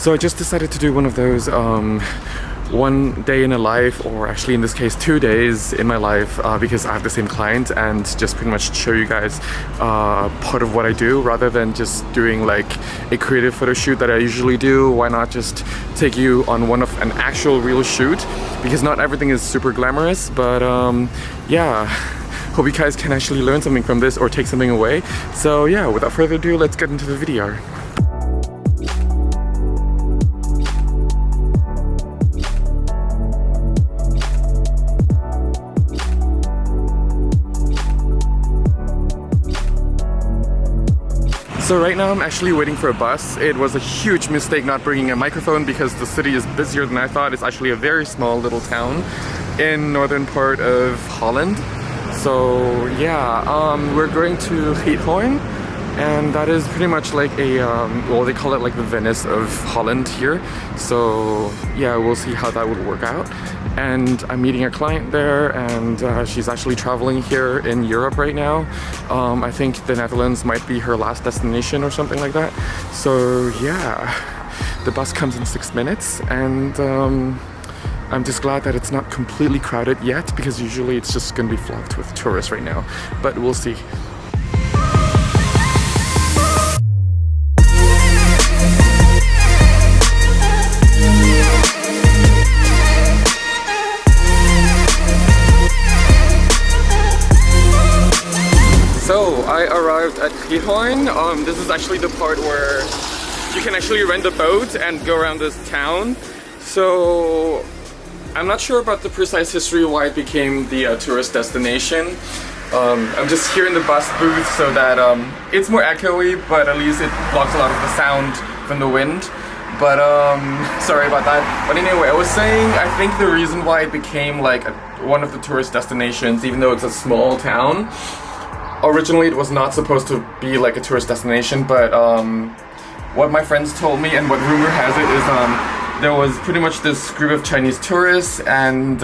So I just decided to do one of those one day in a life, or actually in this case 2 days in my life, because I have the same client, and just pretty much show you guys part of what I do rather than just doing like a creative photo shoot that I usually do. Why not just take you on one of an actual real shoot, because not everything is super glamorous, but yeah, hope you guys can actually learn something from this or take something away. So yeah, without further ado, let's get into the video. So right now I'm actually waiting for a bus. It was a huge mistake not bringing a microphone because the city is busier than I thought. It's actually a very small little town in northern part of Holland. So yeah, we're going to Giethoorn, and that is pretty much like a, well, they call it like the Venice of Holland here. So yeah, we'll see how that would work out. And I'm meeting a client there, and she's actually traveling here in Europe right now. I think the Netherlands might be her last destination or something like that. So yeah, the bus comes in 6 minutes, and I'm just glad that it's not completely crowded yet, because usually it's just gonna be flocked with tourists right now, but we'll see. So I arrived at Giethoorn. This is actually the part where you can actually rent a boat and go around this town. So I'm not sure about the precise history why it became the tourist destination. I'm just here in the bus booth so that it's more echoey, but at least it blocks a lot of the sound from the wind. But sorry about that. But anyway, I was saying, I think the reason why it became like one of the tourist destinations, even though it's a small town, originally it was not supposed to be like a tourist destination, but what my friends told me and what rumor has it is there was pretty much this group of Chinese tourists, and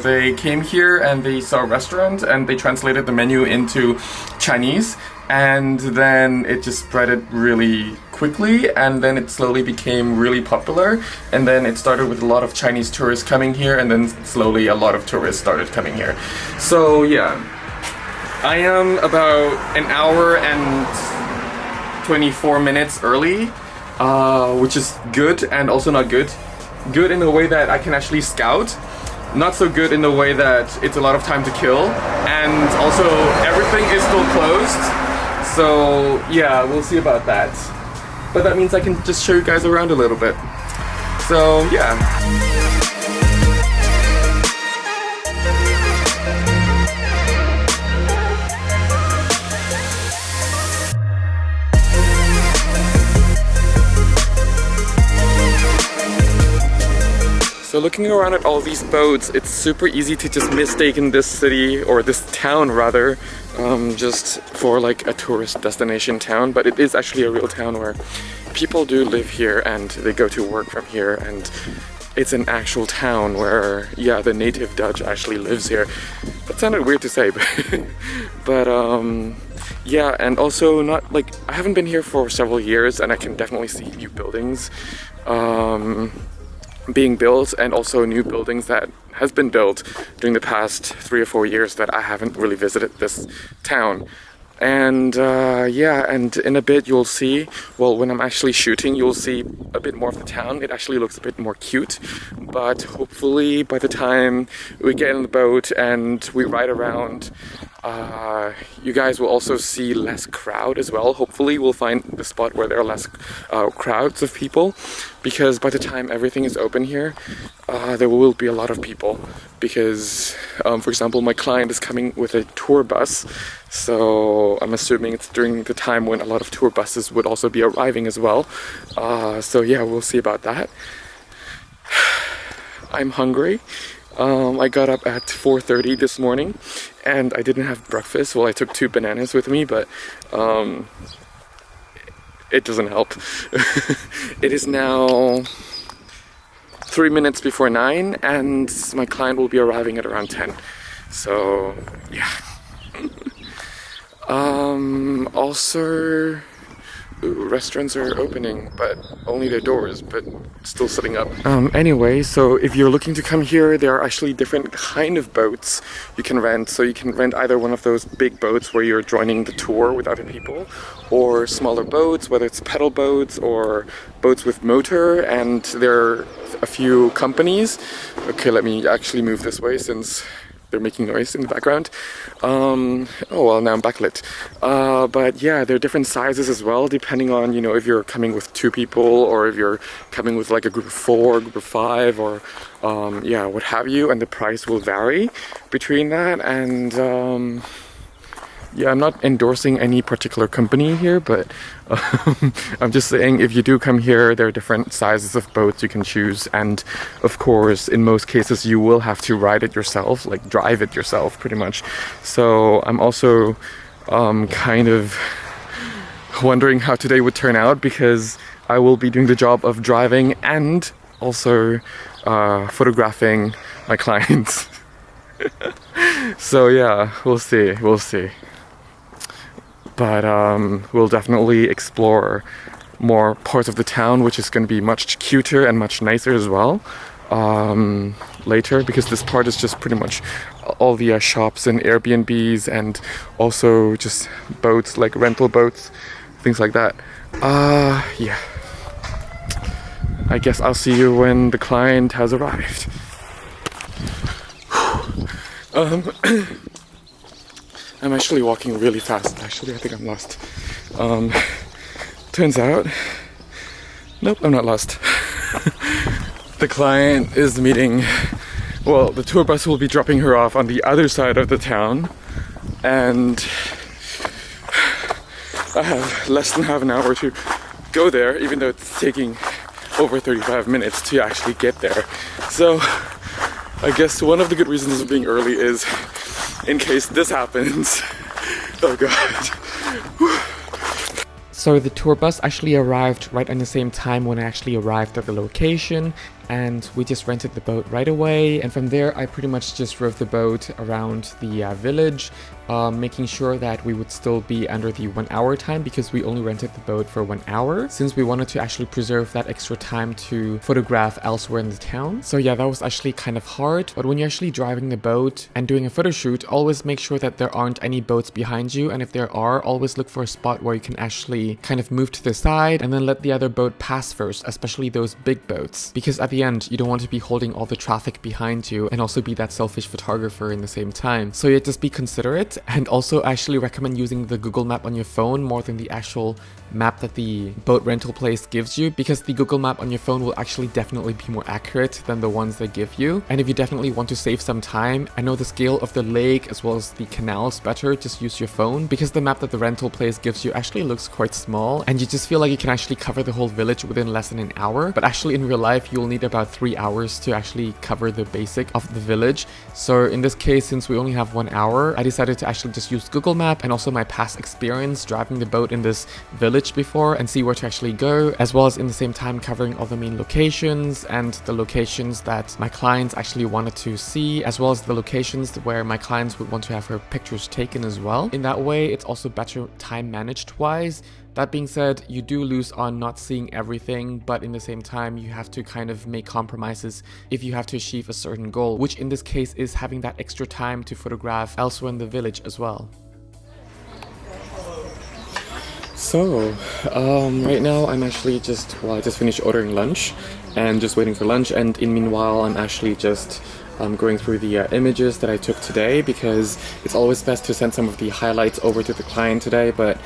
they came here and they saw a restaurant and they translated the menu into Chinese, and then it just spread it really quickly, and then it slowly became really popular, and then it started with a lot of Chinese tourists coming here, and then slowly a lot of tourists started coming here. So yeah, I am about an hour and 24 minutes early, which is good and also not good. Good in the way that I can actually scout, not so good in the way that it's a lot of time to kill, and also everything is still closed. So yeah, we'll see about that. But that means I can just show you guys around a little bit. So yeah. So looking around at all these boats, it's super easy to just mistaken this city, or this town rather, just for like a tourist destination town, but it is actually a real town where people do live here and they go to work from here, and it's an actual town where, yeah, the native Dutch actually lives here. That sounded weird to say, but yeah, and also not like, I haven't been here for several years, and I can definitely see new buildings being built, and also new buildings that has been built during the past 3 or 4 years that I haven't really visited this town. And yeah, and in a bit you'll see, well, when I'm actually shooting, you'll see a bit more of the town. It actually looks a bit more cute, but hopefully by the time we get in the boat and we ride around, you guys will also see less crowd as well. Hopefully we'll find the spot where there are less crowds of people, because by the time everything is open here, there will be a lot of people, because for example, my client is coming with a tour bus, so I'm assuming it's during the time when a lot of tour buses would also be arriving as well. So yeah, we'll see about that. I'm hungry. I got up at 4:30 this morning and I didn't have breakfast. Well, I took 2 bananas with me, but it doesn't help. It is now 3 minutes before 9 and my client will be arriving at around 10. So yeah. Also, Ooh, restaurants are opening, but only their doors, but still setting up. Anyway, so if you're looking to come here, there are actually different kind of boats you can rent. So you can rent either one of those big boats where you're joining the tour with other people, or smaller boats, whether it's pedal boats or boats with motor, and there are a few companies. Okay, let me actually move this way since they're making noise in the background. Oh well, now I'm backlit. But yeah, there are different sizes as well, depending on, you know, if you're coming with 2 people or if you're coming with like a group of 4, group of 5, or yeah, what have you. And the price will vary between that. And yeah, I'm not endorsing any particular company here, but I'm just saying if you do come here, there are different sizes of boats you can choose. And of course, in most cases, you will have to ride it yourself, like drive it yourself pretty much. So I'm also kind of wondering how today would turn out, because I will be doing the job of driving and also photographing my clients. So yeah, we'll see. But we'll definitely explore more parts of the town, which is going to be much cuter and much nicer as well later, because this part is just pretty much all the shops and Airbnbs, and also just boats, like rental boats, things like that. Yeah, I guess I'll see you when the client has arrived. I'm actually walking really fast. Actually, I think I'm lost. Turns out, nope, I'm not lost. The client is meeting, well, the tour bus will be dropping her off on the other side of the town, and I have less than half an hour to go there, even though it's taking over 35 minutes to actually get there. So I guess one of the good reasons of being early is in case this happens. Oh god. So the tour bus actually arrived right on the same time when I actually arrived at the location, and we just rented the boat right away. And from there I pretty much just drove the boat around the village, making sure that we would still be under the 1 hour time, because we only rented the boat for 1 hour, since we wanted to actually preserve that extra time to photograph elsewhere in the town. So yeah, that was actually kind of hard. But when you're actually driving the boat and doing a photo shoot, always make sure that there aren't any boats behind you, and if there are, always look for a spot where you can actually kind of move to the side and then let the other boat pass first, especially those big boats, because at the end you don't want to be holding all the traffic behind you and also be that selfish photographer in the same time. So yeah, just be considerate. And also I actually recommend using the Google map on your phone more than the actual map that the boat rental place gives you, because the Google map on your phone will actually definitely be more accurate than the ones they give you. And if you definitely want to save some time, I know the scale of the lake as well as the canals better, just use your phone, because the map that the rental place gives you actually looks quite small, and you just feel like you can actually cover the whole village within less than an hour. But actually in real life you'll need about 3 hours to actually cover the basic of the village. So in this case, since we only have 1 hour, I decided to actually just use Google Map and also my past experience driving the boat in this village before, and see where to actually go, as well as in the same time covering all the main locations and the locations that my clients actually wanted to see, as well as the locations where my clients would want to have her pictures taken as well. In that way, it's also better time managed wise. That being said, you do lose on not seeing everything, but in the same time, you have to kind of make compromises if you have to achieve a certain goal, which in this case is having that extra time to photograph elsewhere in the village as well. So, right now I'm actually I just finished ordering lunch and just waiting for lunch, and in meanwhile I'm actually just going through the images that I took today, because it's always best to send some of the highlights over to the client today, but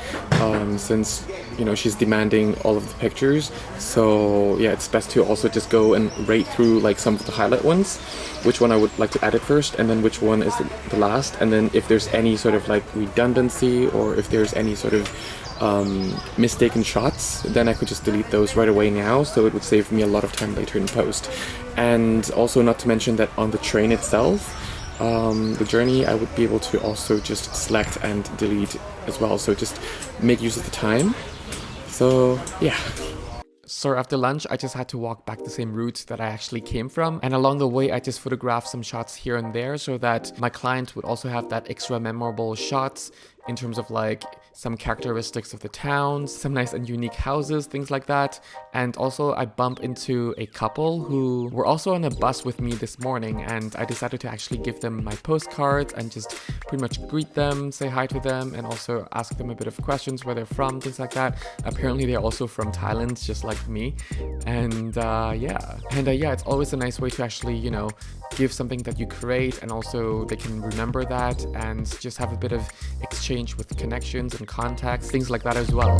since, you know, she's demanding all of the pictures, so yeah, it's best to also just go and rate through like some of the highlight ones, which one I would like to edit first, and then which one is the last, and then if there's any sort of like redundancy or if there's any sort of mistaken shots, then I could just delete those right away now, so it would save me a lot of time later in post. And also, not to mention that on the train itself, the journey, I would be able to also just select and delete as well, so just make use of the time. So yeah. So after lunch, I just had to walk back the same route that I actually came from, and along the way I just photographed some shots here and there so that my client would also have that extra memorable shots in terms of like some characteristics of the towns, some nice and unique houses, things like that. And also I bump into a couple who were also on a bus with me this morning, and I decided to actually give them my postcards and just pretty much greet them, say hi to them, and also ask them a bit of questions, where they're from, things like that. Apparently they're also from Thailand, just like me. And yeah, it's always a nice way to actually, you know, give something that you create, and also they can remember that and just have a bit of exchange with connections and contacts, things like that as well.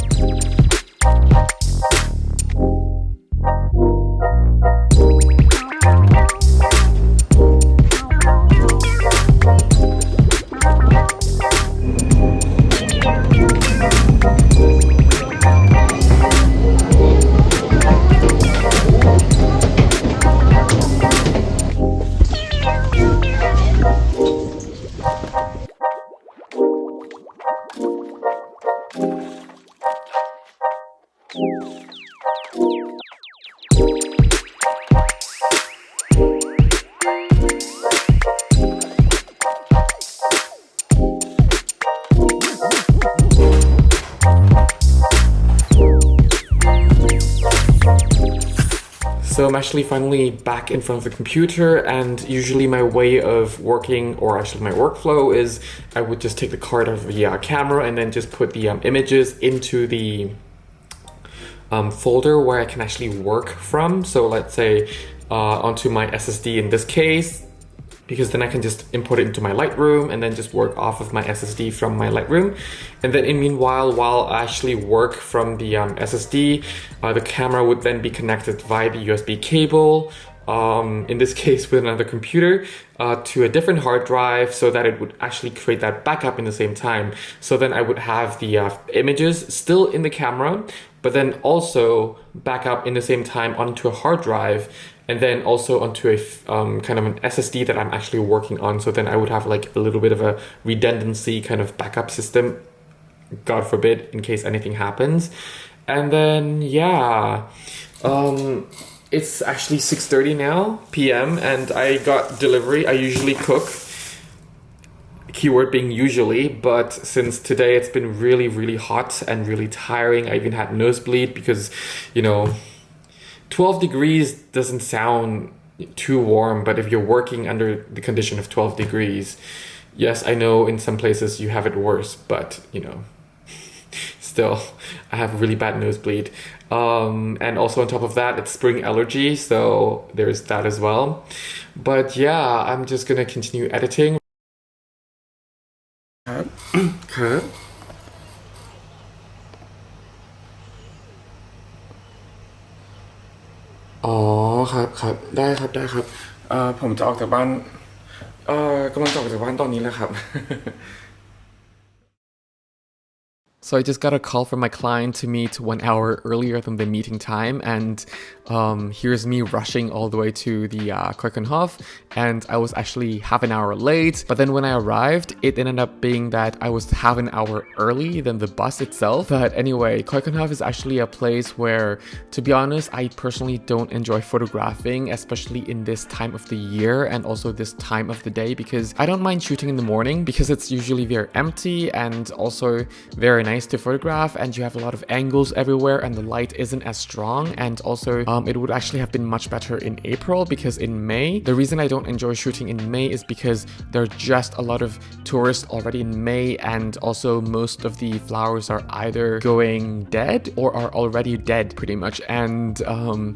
So I'm actually finally back in front of the computer, and usually my way of working, or actually my workflow, is I would just take the card out of the camera and then just put the images into the folder where I can actually work from. So let's say onto my SSD in this case, because then I can just import it into my Lightroom and then just work off of my SSD from my Lightroom. And then in meanwhile, while I actually work from the SSD, the camera would then be connected via the USB cable, in this case with another computer, to a different hard drive, so that it would actually create that backup in the same time. So then I would have the images still in the camera, but then also back up in the same time onto a hard drive, and then also onto a kind of an SSD that I'm actually working on. So then I would have like a little bit of a redundancy kind of backup system, God forbid, in case anything happens. And then yeah, it's actually 6:30 now p.m. and I got delivery. I usually cook, keyword being usually, but since today it's been really, really hot and really tiring. I even had nosebleed because, you know, 12 degrees doesn't sound too warm, but if you're working under the condition of 12 degrees, yes, I know in some places you have it worse, but you know, still, I have a really bad nosebleed. And also on top of that, it's spring allergy, so there's that as well. But yeah, I'm just gonna continue editing. ครับ อ๋อครับครับได้ครับได้ครับผมจะออกจากบ้านกำลังจะออกจากบ้านตอนนี้แหละครับ So I just got a call from my client to meet 1 hour earlier than the meeting time, and here's me rushing all the way to the Keukenhof, and I was actually half an hour late. But then when I arrived, it ended up being that I was half an hour early than the bus itself. But anyway, Keukenhof is actually a place where, to be honest, I personally don't enjoy photographing, especially in this time of the year and also this time of the day, because I don't mind shooting in the morning because it's usually very empty and also very nice to photograph, and you have a lot of angles everywhere and the light isn't as strong. And also it would actually have been much better in April, because in May, the reason I don't enjoy shooting in May is because there are just a lot of tourists already in May, and also most of the flowers are either going dead or are already dead pretty much. And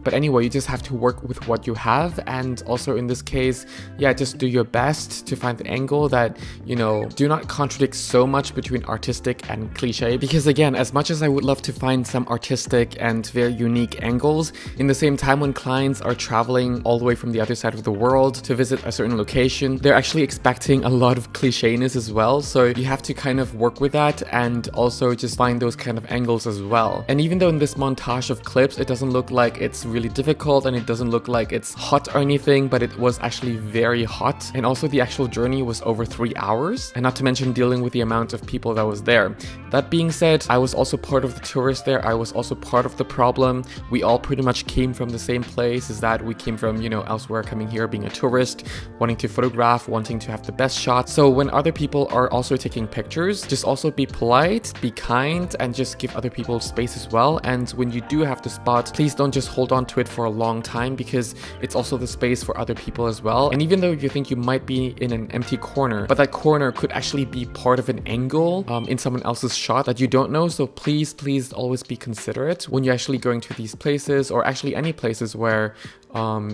but anyway, you just have to work with what you have, and also in this case, yeah, just do your best to find the angle that, you know, do not contradict so much between artistic and cliche. Because again, as much as I would love to find some artistic and very unique angles, in the same time, when clients are traveling all the way from the other side of the world to visit a certain location, they're actually expecting a lot of clichéness as well. So you have to kind of work with that and also just find those kind of angles as well. And even though in this montage of clips, it doesn't look like it's really difficult and it doesn't look like it's hot or anything, but it was actually very hot. And also the actual journey was over 3 hours, and not to mention dealing with the amount of people that was there. That being being said, I was also part of the tourist there. I was also part of the problem. We all pretty much came from the same place, is that we came from, you know, elsewhere, coming here, being a tourist, wanting to photograph, wanting to have the best shots. So when other people are also taking pictures, just also be polite, be kind, and just give other people space as well. And when you do have the spot, please don't just hold on to it for a long time, because it's also the space for other people as well. And even though you think you might be in an empty corner, but that corner could actually be part of an angle in someone else's shot that you don't know. So please always be considerate when you're actually going to these places, or actually any places where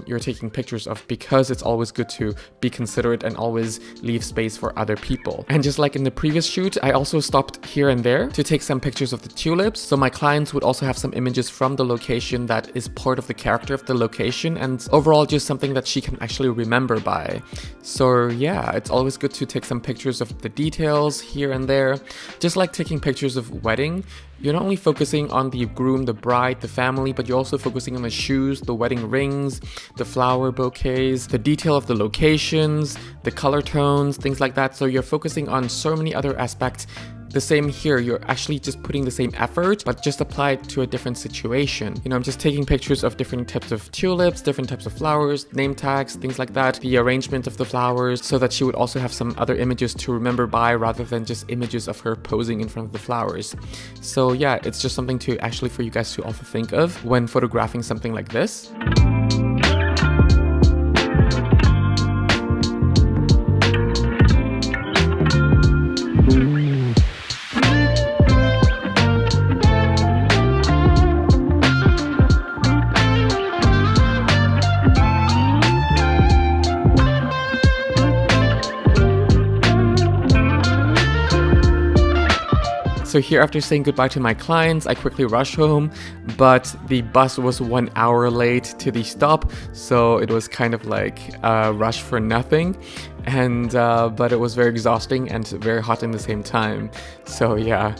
you're taking pictures of, because it's always good to be considerate and always leave space for other people. And just like in the previous shoot, I also stopped here and there to take some pictures of the tulips, so my clients would also have some images from the location that is part of the character of the location, and overall just something that she can actually remember by. So yeah, it's always good to take some pictures of the details here and there. Just like taking pictures of wedding, you're not only focusing on the groom, the bride, the family, but you're also focusing on the shoes, the wedding rings, the flower bouquets, the detail of the locations, the color tones, things like that. So you're focusing on so many other aspects. The same here, you're actually just putting the same effort, but just applied to a different situation. You know, I'm just taking pictures of different types of tulips, different types of flowers, name tags, things like that, the arrangement of the flowers, so that she would also have some other images to remember by, rather than just images of her posing in front of the flowers. So yeah, it's just something to actually for you guys to also think of when photographing something like this. So here, after saying goodbye to my clients, I quickly rushed home, but the bus was 1 hour late to the stop, so it was kind of like a rush for nothing. And but it was very exhausting and very hot in the same time. So yeah.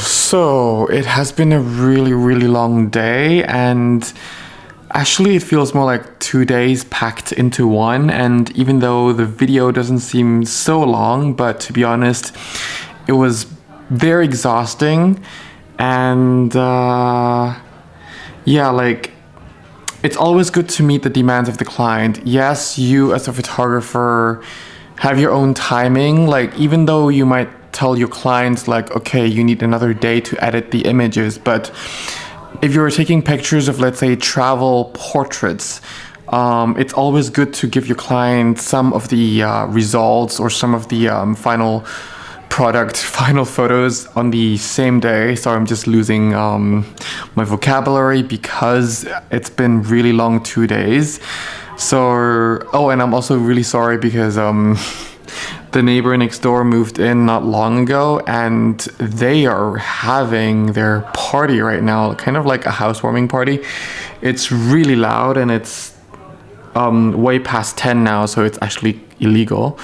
So it has been a really long day, and actually it feels more like 2 days packed into one. And even though the video doesn't seem so long, but to be honest, it was very exhausting. And yeah, like, it's always good to meet the demands of the client. Yes, you as a photographer have your own timing. Like, even though you might tell your clients like, okay, you need another day to edit the images, but if you're taking pictures of, let's say, travel portraits, it's always good to give your client some of the results or some of the final photos on the same day. Sorry, I'm just losing my vocabulary because it's been really long 2 days. So, oh, and I'm also really sorry because the neighbor next door moved in not long ago, and they are having their party right now, kind of like a housewarming party. It's really loud, and it's way past 10 now, so it's actually illegal.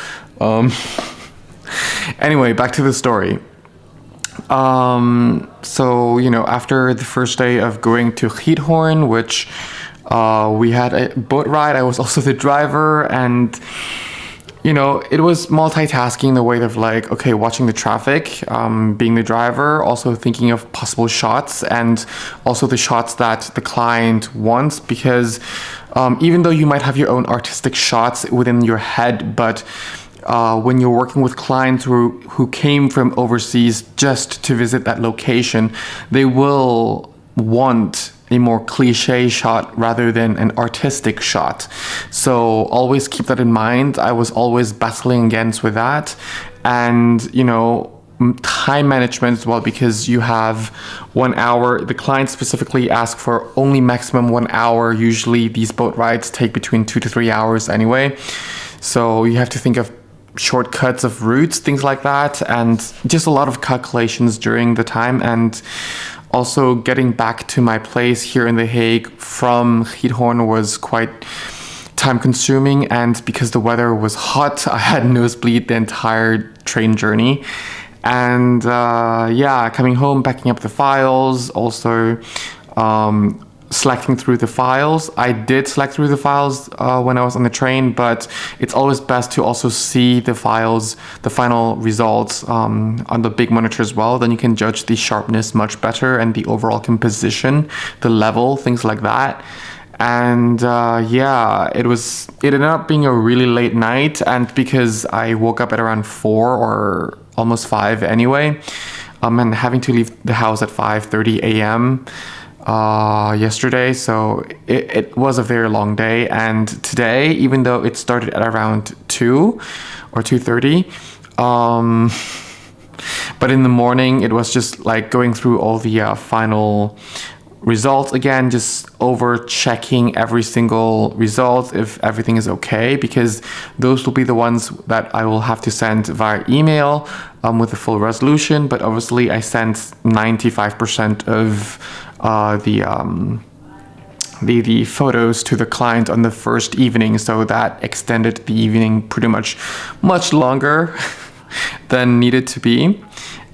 Anyway, back to the story. So, you know, after the first day of going to Giethoorn, which we had a boat ride, I was also the driver, and you know, it was multitasking, the way of like, okay, watching the traffic, being the driver, also thinking of possible shots, and also the shots that the client wants, because even though you might have your own artistic shots within your head, but when you're working with clients who came from overseas just to visit that location, they will want a more cliche shot rather than an artistic shot. So always keep that in mind. I was always battling against with that. And, you know, time management as well, because you have 1 hour. The client specifically asked for only maximum 1 hour. Usually these boat rides take between 2 to 3 hours anyway. So you have to think of shortcuts of routes, things like that, and just a lot of calculations during the time. And also getting back to my place here in The Hague from Giethoorn was quite time consuming, and because the weather was hot, I had nosebleed the entire train journey. And yeah, coming home, backing up the files, also selecting through the files. I did select through the files when I was on the train, but it's always best to also see the files, the final results on the big monitor as well. Then you can judge the sharpness much better and the overall composition, the level, things like that. And yeah, it ended up being a really late night, and because I woke up at around 4 or almost 5 anyway, and having to leave the house at 5:30 a.m. Yesterday, so it was a very long day. And today, even though it started at around 2 or 2:30, but in the morning it was just like going through all the final results again, just over checking every single result if everything is okay, because those will be the ones that I will have to send via email with the full resolution. But obviously I sent 95% of the photos to the client on the first evening, so that extended the evening pretty much longer than needed to be.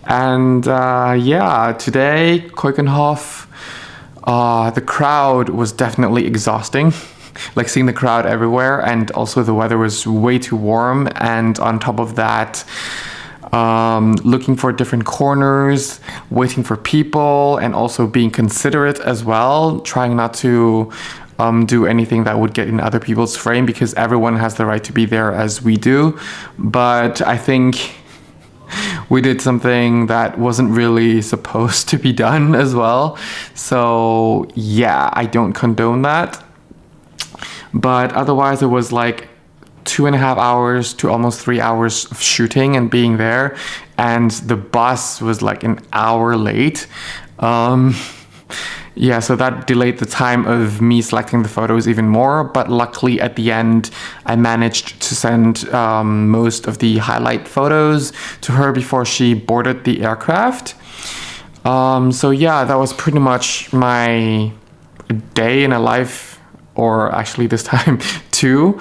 And yeah, today Keukenhof, the crowd was definitely exhausting. Like seeing the crowd everywhere, and also the weather was way too warm, and on top of that, looking for different corners, waiting for people, and also being considerate as well, trying not to do anything that would get in other people's frame, because everyone has the right to be there as we do. But I think we did something that wasn't really supposed to be done as well. So yeah, I don't condone that. But otherwise it was like 2.5 hours to almost 3 hours of shooting and being there, and the bus was like an hour late. Yeah, so that delayed the time of me selecting the photos even more, but luckily at the end I managed to send most of the highlight photos to her before she boarded the aircraft. So yeah, that was pretty much my day in a life, or actually this time 2.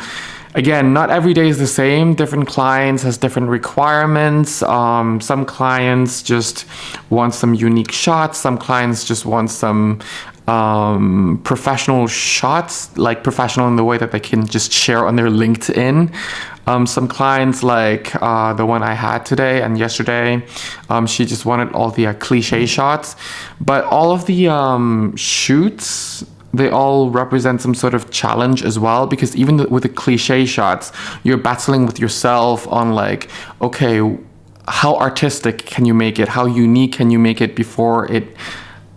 Again, not every day is the same. Different clients has different requirements. Some clients just want some unique shots. Some clients just want some professional shots, like professional in the way that they can just share on their LinkedIn. Some clients, like the one I had today and yesterday, she just wanted all the cliche shots. But all of the shoots, they all represent some sort of challenge as well, because even with the cliche shots, you're battling with yourself on like, okay, how artistic can you make it? How unique can you make it before it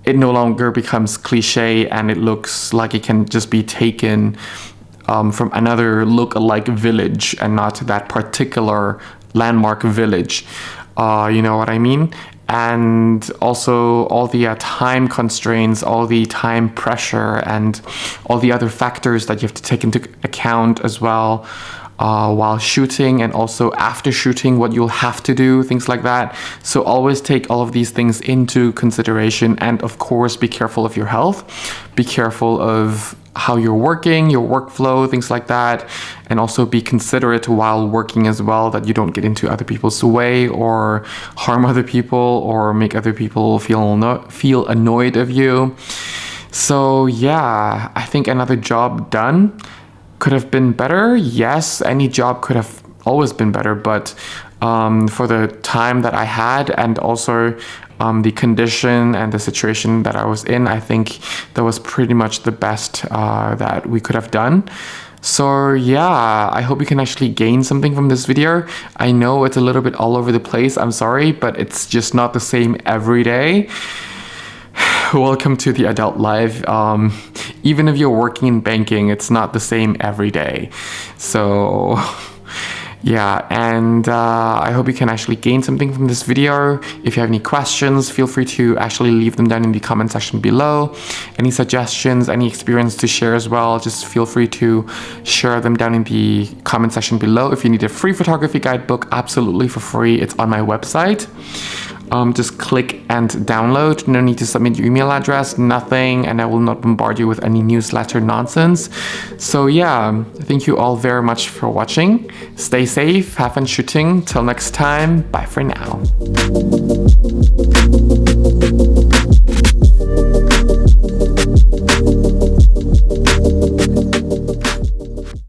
no longer becomes cliche and it looks like it can just be taken from another look-alike village and not that particular landmark village. You know what I mean? And also all the time constraints, all the time pressure, and all the other factors that you have to take into account as well. while shooting, and also after shooting, what you'll have to do, things like that. So always take all of these things into consideration, and of course be careful of your health, be careful of how you're working, your workflow, things like that, and also be considerate while working as well, that you don't get into other people's way or harm other people or make other people feel annoyed of you. So yeah, I think another job done could have been better. Yes, any job could have always been better, but for the time that I had, and also the condition and the situation that I was in, I think that was pretty much the best that we could have done. So yeah, I hope you can actually gain something from this video. I know it's a little bit all over the place, I'm sorry, but it's just not the same every day. Welcome to the adult life. Even if you're working in banking, it's not the same every day. So yeah, and I hope you can actually gain something from this video. If you have any questions, feel free to actually leave them down in the comment section below. Any suggestions, any experience to share as well, just feel free to share them down in the comment section below. If you need a free photography guidebook, absolutely for free, it's on my website. Just click and download. No need to submit your email address, nothing, and I will not bombard you with any newsletter nonsense. So yeah, thank you all very much for watching. Stay safe, have fun shooting. Till next time, bye for now.